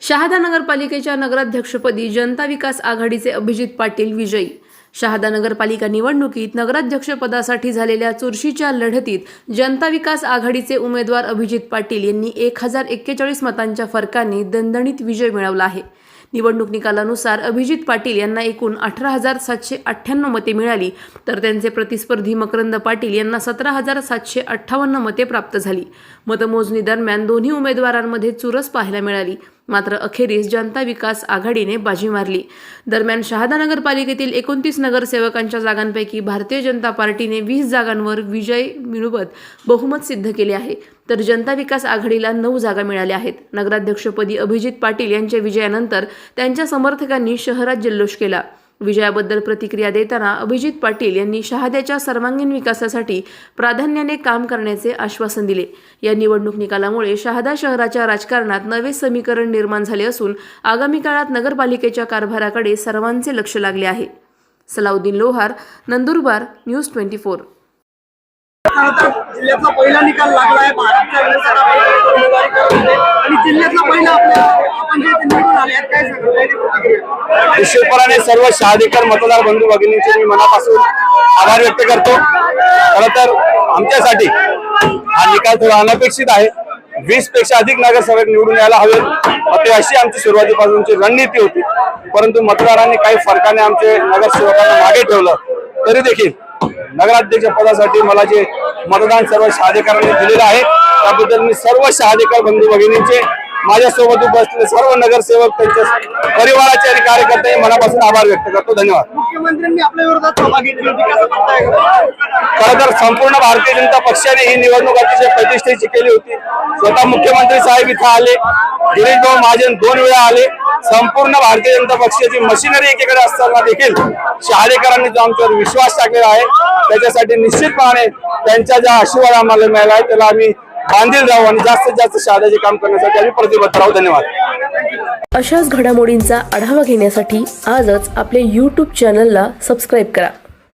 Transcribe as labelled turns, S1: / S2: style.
S1: शहादा नगरपालिकेच्या नगराध्यक्षपदी जनता विकास आघाडीचे अभिजित पाटील विजयी। शहादा नगरपालिका निवडणुकीत नगराध्यक्षपदासाठी झालेल्या चुरशीच्या लढतीत जनता विकास आघाडीचे उमेदवार अभिजित पाटील यांनी 1041 मतांच्या फरकाने दणदणीत विजय मिळवला आहे। निवडणूक निकालानुसार अभिजित पाटील यांना एकूण 18,798 मते मिळाली, तर त्यांचे प्रतिस्पर्धी मकरंद पाटील यांना 17,758 मते प्राप्त झाली। मतमोजणी दरम्यान दोन्ही उमेदवारांमध्ये चुरस पाहायला मिळाली, मात्र अखेरीस जनता विकास आघाडीने बाजी मारली। दरम्यान शहादा नगरपालिकेतील 29 नगरसेवकांच्या जागांपैकी भारतीय जनता पार्टीने 20 जागांवर विजय मिळवत बहुमत सिद्ध केले आहे, तर जनता विकास आघाडीला 9 जागा मिळाल्या आहेत। नगराध्यक्षपदी अभिजित पाटील यांच्या विजयानंतर त्यांच्या समर्थकांनी शहरात जल्लोष केला। विजयाबद्दल प्रतिक्रिया देताना अभिजित पाटील यांनी शहाद्याच्या सर्वांगीण विकासासाठी प्राधान्याने काम करण्याचे आश्वासन दिले। या निवडणूक निकालामुळे शहादा शहराच्या राजकारणात नवे समीकरण निर्माण झाले असून आगामी काळात नगरपालिकेच्या कारभाराकडे सर्वांचे लक्ष लागले आहे। सलाउद्दीन लोहार, नंदुरबार, न्यूज 24।
S2: जिल्ह्यातला पहिला निकाल लागला आहे। भारतच्या आणि जिल्ह्यातला पहिला आपण जे निवडून आले आहेत, काय सांगता?
S3: निश्चितपणे सर्व शहादेकर मतदार बंधू भगिनींचे मी मनापासून आभार व्यक्त करतो। खरं तर आमच्यासाठी हा निकाल थोडा अनपेक्षित आहे। 20 पेक्षा अधिक नगरसेवक निवडून यायला हवे, ते अशी आमची सुरुवातीपासूनची रणनीती होती, परंतु मतदारांनी काही फरकाने आमचे नगरसेवकांना मागे ठेवलं। तरी देखील नगराध्यक्ष पदासाठी मला जे मतदान सर्व शहादेकरांनी दिलेलं आहे, त्याबद्दल मी सर्व शहादेकर बंधू भगिनींचे, माझ्यासोबत उपस्थित सर्व नगरसेवक, त्यांच्या परिवाराचे आणि कार्यकर्त्यांचे मनापासून आभार व्यक्त करतो। धन्यवाद।
S2: मुख्यमंत्र्यांनी आपल्या विरोधात सभा घेतली होती, कसं बघताय?
S3: खरं तर संपूर्ण भारतीय जनता पक्षाने ही निवडणूक अतिशय प्रतिष्ठेची केली होती। स्वतः मुख्यमंत्री साहेब इथं आले, गिरीश भाऊ महाजन 2 वेळा आले। संपूर्ण भारतीय जनता पक्षाची मशिनरी एकीकडे असताना देखील शहादेकरांनी जो आमच्यावर विश्वास टाकलेला आहे, त्याच्यासाठी निश्चितपणे त्यांच्या ज्या आशीर्वाद आम्हाला मिळाला आहे त्याला आम्ही बांधील राहू आणि जास्तीत जास्त शहाद्याचे काम करण्यासाठी आम्ही प्रतिबद्ध राहू। धन्यवाद।
S1: अशाच घडामोडींचा आढावा घेण्यासाठी आजच आपले YouTube चॅनलला सबस्क्राईब करा।